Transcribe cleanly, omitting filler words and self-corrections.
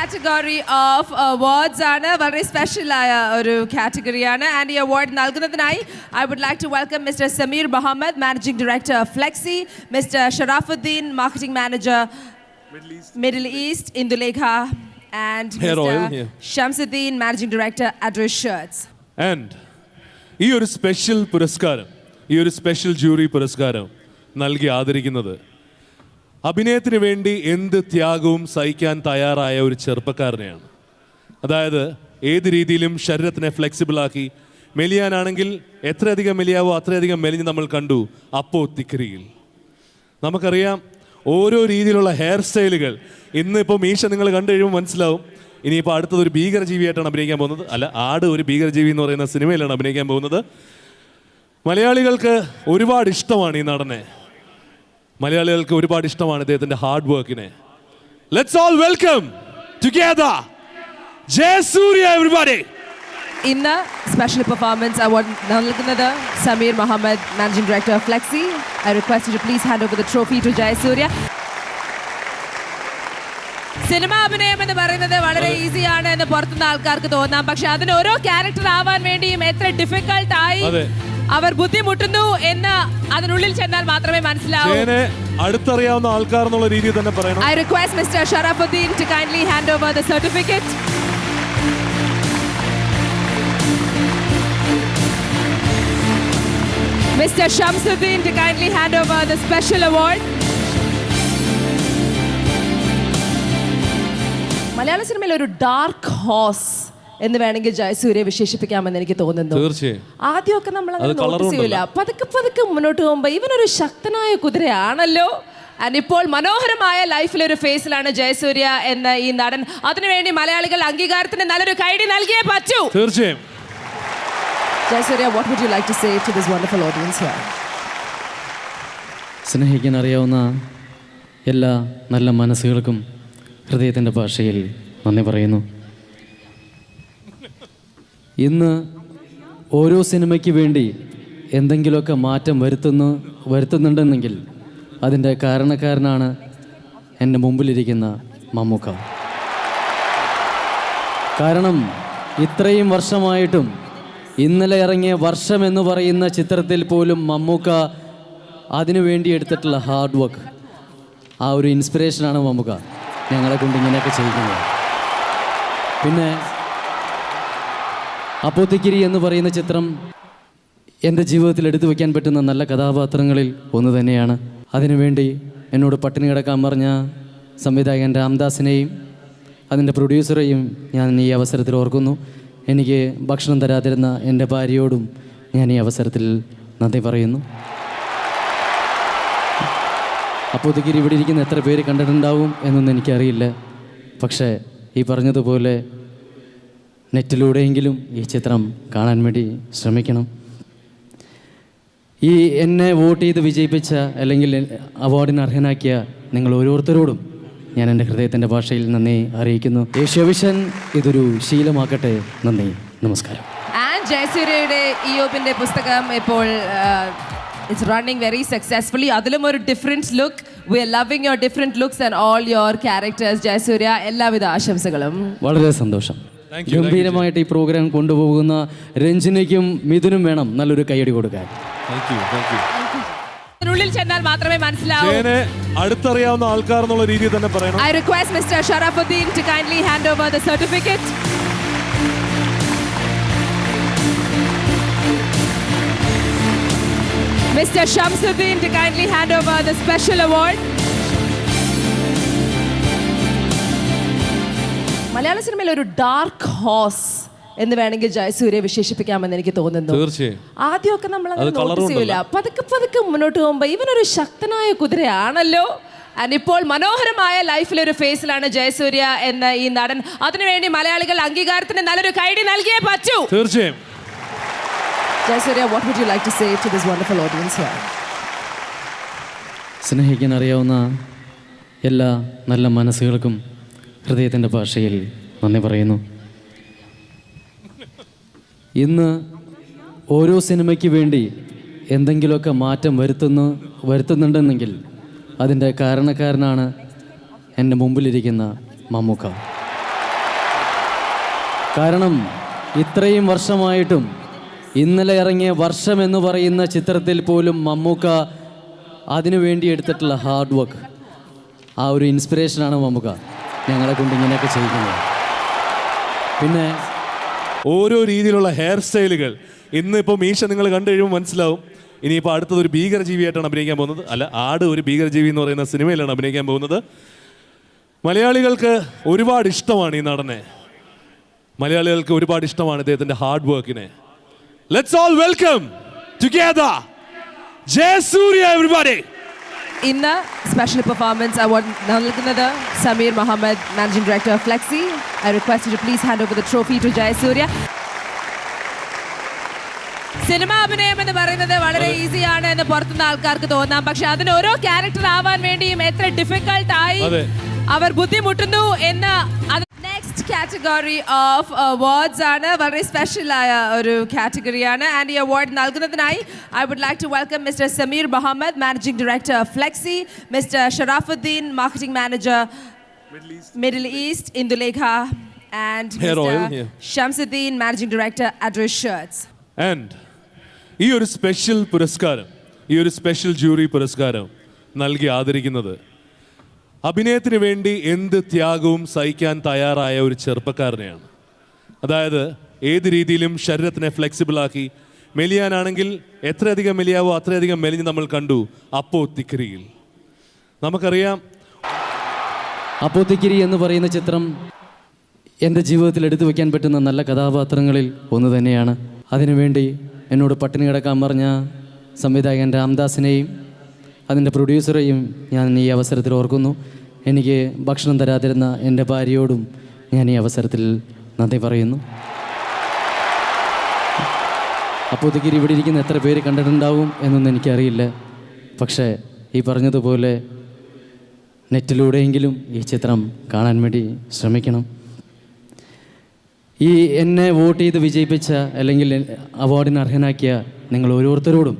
category of awards ആണ് വളരെ special ആയ ഒരു കാറ്റഗറിയാണ് ആൻഡ് ഈ അവാർഡ് നൽകുന്നതിനായി I would like to welcome Mr. Samir Mohammed, Managing Director of Flexi, Mr. Sharafuddin, Marketing Manager, Middle East, Indulekha, and Mr. Shamsuddin, Managing Director, Address Shirts. And ഈ ഒരു special പുരസ്കാരം, ഈ ഒരു സ്പെഷ്യൽ ജൂറി പുരസ്കാരം നൽകി ആദരിക്കുന്നത് അഭിനയത്തിന് വേണ്ടി എന്ത് ത്യാഗവും സഹിക്കാൻ തയ്യാറായ ഒരു ചെറുപ്പക്കാരനെയാണ്. അതായത് ഏത് രീതിയിലും ശരീരത്തിനെ ഫ്ലെക്സിബിളാക്കി മെലിയാനാണെങ്കിൽ എത്രയധികം മെലിയാവോ അത്രയധികം മെലിഞ്ഞ് നമ്മൾ കണ്ടു അപ്പോ തിക്കരിയിൽ. നമുക്കറിയാം ഓരോ രീതിയിലുള്ള ഹെയർ സ്റ്റൈലുകൾ. ഇന്നിപ്പോൾ മീശ നിങ്ങൾ കണ്ടു കഴിയുമ്പോൾ മനസ്സിലാവും. ഇനിയിപ്പോൾ അടുത്തത് ഒരു ഭീകരജീവിയായിട്ടാണ് അഭിനയിക്കാൻ പോകുന്നത്. അല്ല, ആട് ഒരു ഭീകരജീവി എന്ന് പറയുന്ന സിനിമയിലാണ് അഭിനയിക്കാൻ പോകുന്നത്. മലയാളികൾക്ക് ഒരുപാട് ഇഷ്ടമാണ് ഈ നടനെ. മലയാളികൾക്ക് ഒരുപാട് ഇഷ്ടമാണ് ഇദ്ദേഹത്തിന്റെ ഹാർഡ് വർക്കിനെ. Let's all welcome together Jayasurya everybody. ഇന്ന് സ്പെഷ്യൽ പെർഫോമൻസ് അവാർഡ് നൽകുന്നത് Sameer Muhammad, managing director of Flexi. I request to please hand over the trophy to Jayasurya. Cinema അഭിനയം എന്ന് പറയുന്നത് വളരെ ഈസിയാണ് എന്ന് പുറത്തുനിന്ന് ആൾക്കാർക്ക് തോന്നാം. പക്ഷെ അതിന് ഓരോ ക്യാരക്ടർ ആവാൻ വേണ്ടിയും എത്ര ഡിഫിക്കൽട്ട് ആയി അവർ ബുദ്ധിമുട്ടുന്നു എന്ന് അതിനുള്ളിൽ ചെന്നാൽ മാത്രമേ മനസ്സിലാവൂ. അടുത്തറിയാവുന്ന ആൾക്കാർ എന്നുള്ള രീതിയിൽ തന്നെ പറയണം. I request Mr. Sharafuddin to kindly hand over the certificate. Mr. Shamsuddin to kindly hand over the special award. മലയാള സിനിമയിൽ ഒരു ഡാർക്ക് ഹോഴ്സ് എന്ന് വേണമെങ്കിൽ ജയസൂര്യ വിശേഷിപ്പിക്കാമെന്ന് എനിക്ക് തോന്നുന്നു. ആദ്യമൊക്കെ നമ്മൾ നോട്ടീസ് ചെയ്യില്ല. പതുക്കെ പതുക്കെ മുന്നോട്ട് പോകുമ്പോൾ ഇവനൊരു ശക്തനായ കുതിരയാണല്ലോ. ആൻഡ് ഇപ്പോൾ മനോഹരമായ ലൈഫിലെ ഒരു ഫേസിലാണ് ജയസൂര്യ എന്ന ഈ നടൻ. അതിനുവേണ്ടി മലയാളികൾ അംഗീകാരത്തിന് നല്ലൊരു കൈഡി നൽകിയേ പറ്റൂ. തീർച്ചയായും. Jayasurya, what would you like to say to this wonderful audience here? സ്നേഹിക്കാൻ അറിയാവുന്ന എല്ലാ നല്ല മനസ്സുകൾക്കും ഹൃദയത്തിൻ്റെ ഭാഷയിൽ നന്ദി പറയുന്നു. ഇന്ന് ഓരോ സിനിമയ്ക്ക് വേണ്ടി എന്തെങ്കിലുമൊക്കെ മാറ്റം വരുത്തുന്നുണ്ടെന്നെങ്കിൽ അതിൻ്റെ കാരണക്കാരനാണ് എൻ്റെ മുമ്പിലിരിക്കുന്ന മമ്മൂക്ക. കാരണം ഇത്രയും വർഷമായിട്ടും ഇന്നലെ ഇറങ്ങിയ വർഷം എന്ന് പറയുന്ന ചിത്രത്തിൽ പോലും മമ്മൂക്ക അതിനു വേണ്ടി എടുത്തിട്ടുള്ള ഹാർഡ് വർക്ക്, ആ ഒരു ഇൻസ്പിറേഷനാണ് മമ്മൂക്ക ഞങ്ങളെ കൊണ്ട് ഇങ്ങനെയൊക്കെ ചെയ്യിക്കുന്നത്. പിന്നെ അപ്പോ തിക്കിരി എന്ന് പറയുന്ന ചിത്രം എൻ്റെ ജീവിതത്തിൽ എടുത്തു വയ്ക്കാൻ പറ്റുന്ന നല്ല കഥാപാത്രങ്ങളിൽ ഒന്ന് തന്നെയാണ്. അതിനുവേണ്ടി എന്നോട് പട്ടിണി കിടക്കാൻ പറഞ്ഞ സംവിധായകൻ രാംദാസിനെയും അതിൻ്റെ പ്രൊഡ്യൂസറെയും ഞാൻ ഈ അവസരത്തിൽ ഓർക്കുന്നു. എനിക്ക് ഭക്ഷണം തരാതിരുന്ന എൻ്റെ ഭാര്യയോടും ഞാൻ ഈ അവസരത്തിൽ നന്ദി പറയുന്നു. അപ്പോൾ തിക്കിരി ഇവിടെ ഇരിക്കുന്ന എത്ര പേര് കണ്ടിട്ടുണ്ടാവും എന്നൊന്നും എനിക്കറിയില്ല. പക്ഷേ ഈ പറഞ്ഞതുപോലെ നെറ്റിലൂടെയെങ്കിലും ഈ ചിത്രം കാണാൻ വേണ്ടി ശ്രമിക്കണം. ഈ എന്നെ വോട്ട് ചെയ്ത് വിജയിപ്പിച്ച അല്ലെങ്കിൽ അവാർഡിന് അർഹനാക്കിയ നിങ്ങൾ ഓരോരുത്തരോടും ഞാൻ എൻ്റെ ഹൃദയത്തിൻ്റെ ഭാഷയിൽ നന്ദി അറിയിക്കുന്നു. യേശുവിഷൻ ഇതൊരു ശീലമാക്കട്ടെ. നന്ദി, നമസ്കാരം. ആൻഡ് ജയസൂര്യയുടെ ഇയോബിൻ്റെ പുസ്തകം ഇപ്പോൾ it's running very successfully. അതിലും ഒരു different look. We are loving your different looks and all your characters. Jayasurya, എല്ലാവിധ ആശംസകളും. വളരെ സന്തോഷം. ഗംഭീരമായിട്ട് ഈ പ്രോഗ്രാം കൊണ്ടുപോകുന്ന രഞ്ജിനിക്കും മിഥുനും വേണം നല്ലൊരു കൈയടി കൊടുക്കാൻ. ഉള്ളിൽ ചെന്നാൽ മാത്രമേ മനസ്സിലാവൂ. അടുത്തറിയാവുന്ന ആൾക്കാർ എന്നുള്ള രീതിയിൽ തന്നെ പറയണം. I request Mr. Sharafuddin to kindly hand over the certificate. Mr. Shamsuddin to kindly hand over the special award. മലയാള സിനിമയിൽ ഒരു ഡാർക്ക് ഹോഴ്സ് എന്ന് വേണമെങ്കിൽ ജയസൂര്യ വിശേഷിപ്പിക്കാമെന്ന് എനിക്ക് തോന്നുന്നു. ആദ്യമൊക്കെ നമ്മൾ നോട്ടീസ് ചെയ്യില്ല. പതുക്കെ പതുക്കെ മുന്നോട്ട് പോകുമ്പോൾ ഇവനൊരു ശക്തനായ കുതിരയാണല്ലോ. ആൻഡ് ഇപ്പോൾ മനോഹരമായ ലൈഫിലെ ഒരു ഫേസിലാണ് ജയസൂര്യ എന്ന ഈ നടൻ. അതിനുവേണ്ടി മലയാളികൾ അംഗീകാരത്തിന് നല്ലൊരു കൈഡി നൽകിയേ പറ്റൂ. തീർച്ചയായും. Jayasurya, what would you like to say to this wonderful audience here? സ്നേഹിക്കാൻ അറിയാവുന്ന എല്ലാ നല്ല മനസ്സുകൾക്കും ഹൃദയത്തിൻ്റെ ഭാഷയിൽ നന്ദി പറയുന്നു. ഇന്ന് ഓരോ സിനിമയ്ക്ക് വേണ്ടി എന്തെങ്കിലുമൊക്കെ മാറ്റം വരുത്തുന്നുണ്ടെന്നെങ്കിൽ അതിൻ്റെ കാരണക്കാരനാണ് എൻ്റെ മുമ്പിലിരിക്കുന്ന മമ്മൂക്ക. കാരണം ഇത്രയും വർഷമായിട്ടും ഇന്നലെ ഇറങ്ങിയ വർഷം എന്ന് പറയുന്ന ചിത്രത്തിൽ പോലും മമ്മൂക്ക അതിനു വേണ്ടി എടുത്തിട്ടുള്ള ഹാർഡ് വർക്ക്, ആ ഒരു ഇൻസ്പിറേഷനാണ് മമ്മൂക്ക ഞങ്ങളെ കൊണ്ട് ഇങ്ങനെയൊക്കെ ചെയ്യിക്കുന്നത്. പിന്നെ ഓരോ രീതിയിലുള്ള ഹെയർ സ്റ്റൈലുകൾ ഇന്നിപ്പോൾ മീശ നിങ്ങൾ കണ്ടു കഴിയുമ്പോൾ മനസ്സിലാവും. ഇനിയിപ്പോൾ അടുത്തത് ഒരു ഭീകരജീവിയായിട്ടാണ് അഭിനയിക്കാൻ പോകുന്നത്. അല്ല, ആട് ഒരു ഭീകരജീവി എന്ന് പറയുന്ന സിനിമയിലാണ് അഭിനയിക്കാൻ പോകുന്നത്. മലയാളികൾക്ക് ഒരുപാട് ഇഷ്ടമാണ് ഈ നടനെ. മലയാളികൾക്ക് ഒരുപാട് ഇഷ്ടമാണ് ഇദ്ദേഹത്തിൻ്റെ ഹാർഡ് വർക്കിനെ. Let's all welcome together Jayasurya everybody. ഇന്ന് സ്പെഷ്യൽ പെർഫോമൻസ് അവാർഡ് നൽകുന്നത് Sameer Muhammad, managing director Flexi. I request to please hand over the trophy to Jayasurya. Cinema അഭിനയം എന്ന് പറയുന്നത് വളരെ ഈസിയാണ് എന്ന് പുറത്തുനിന്ന് ആൾക്കാർക്ക് തോന്നാം, പക്ഷെ അതിന് ഓരോ ക്യാരക്ടർ ആവാൻ വേണ്ടിയും എത്ര ഡിഫിക്കൽട്ട് ആയി അവർ ബുദ്ധിമുട്ടുന്നു എന്ന്. നെക്സ്റ്റ് കാറ്റഗറി ഓഫ് അവാർഡ്സ് ആണ്, വളരെ സ്പെഷ്യൽ ആയ ഒരു കാറ്റഗറിയാണ്. ആൻഡ് ഈ അവാർഡ് നൽകുന്നതിനായി I would like to welcome mister Sameer Muhammad, managing director Flexi, mister Sharafuddin, marketing manager middle east Indulekha, and mister Shamsuddin, managing director address shirts. And ഈ ഒരു സ്പെഷ്യൽ പുരസ്കാരം, ഈ ഒരു സ്പെഷ്യൽ ജൂറി പുരസ്കാരം നൽകി ആദരിക്കുന്നത് അഭിനയത്തിന് വേണ്ടി എന്ത് ത്യാഗവും സഹിക്കാൻ തയ്യാറായ ഒരു ചെറുപ്പക്കാരനെയാണ്. അതായത് ഏത് രീതിയിലും ശരീരത്തിനെ ഫ്ലെക്സിബിളാക്കി, മെലിയാനാണെങ്കിൽ എത്രയധികം മെലിയാവോ അത്രയധികം മെലിഞ്ഞ് നമ്മൾ കണ്ടു അപ്പോ തിക്കരിയിൽ. നമുക്കറിയാം, അപ്പോ തിക്കിരി എന്ന് പറയുന്ന ചിത്രം എൻ്റെ ജീവിതത്തിൽ എടുത്തു വയ്ക്കാൻ പറ്റുന്ന നല്ല കഥാപാത്രങ്ങളിൽ ഒന്ന് തന്നെയാണ്. അതിനുവേണ്ടി എന്നോട് പട്ടിണി കിടക്കാൻ പറഞ്ഞ സംവിധായകൻ രാംദാസിനെയും അതിൻ്റെ പ്രൊഡ്യൂസറെയും ഞാൻ ഈ അവസരത്തിൽ ഓർക്കുന്നു. എനിക്ക് ഭക്ഷണം തരാതിരുന്ന എൻ്റെ ഭാര്യയോടും ഞാൻ ഈ അവസരത്തിൽ നന്ദി പറയുന്നു. അപ്പോഴത്തേക്ക് ഇവിടെ ഇരിക്കുന്ന എത്ര പേര് കണ്ടിട്ടുണ്ടാവും എന്നൊന്നും എനിക്കറിയില്ല. പക്ഷേ ഈ പറഞ്ഞതുപോലെ നെറ്റിലൂടെയെങ്കിലും ഈ ചിത്രം കാണാൻ വേണ്ടി ശ്രമിക്കണം. ഈ എന്നെ വോട്ട് ചെയ്ത് വിജയിപ്പിച്ച അല്ലെങ്കിൽ അവാർഡിന് അർഹനാക്കിയ നിങ്ങൾ ഓരോരുത്തരോടും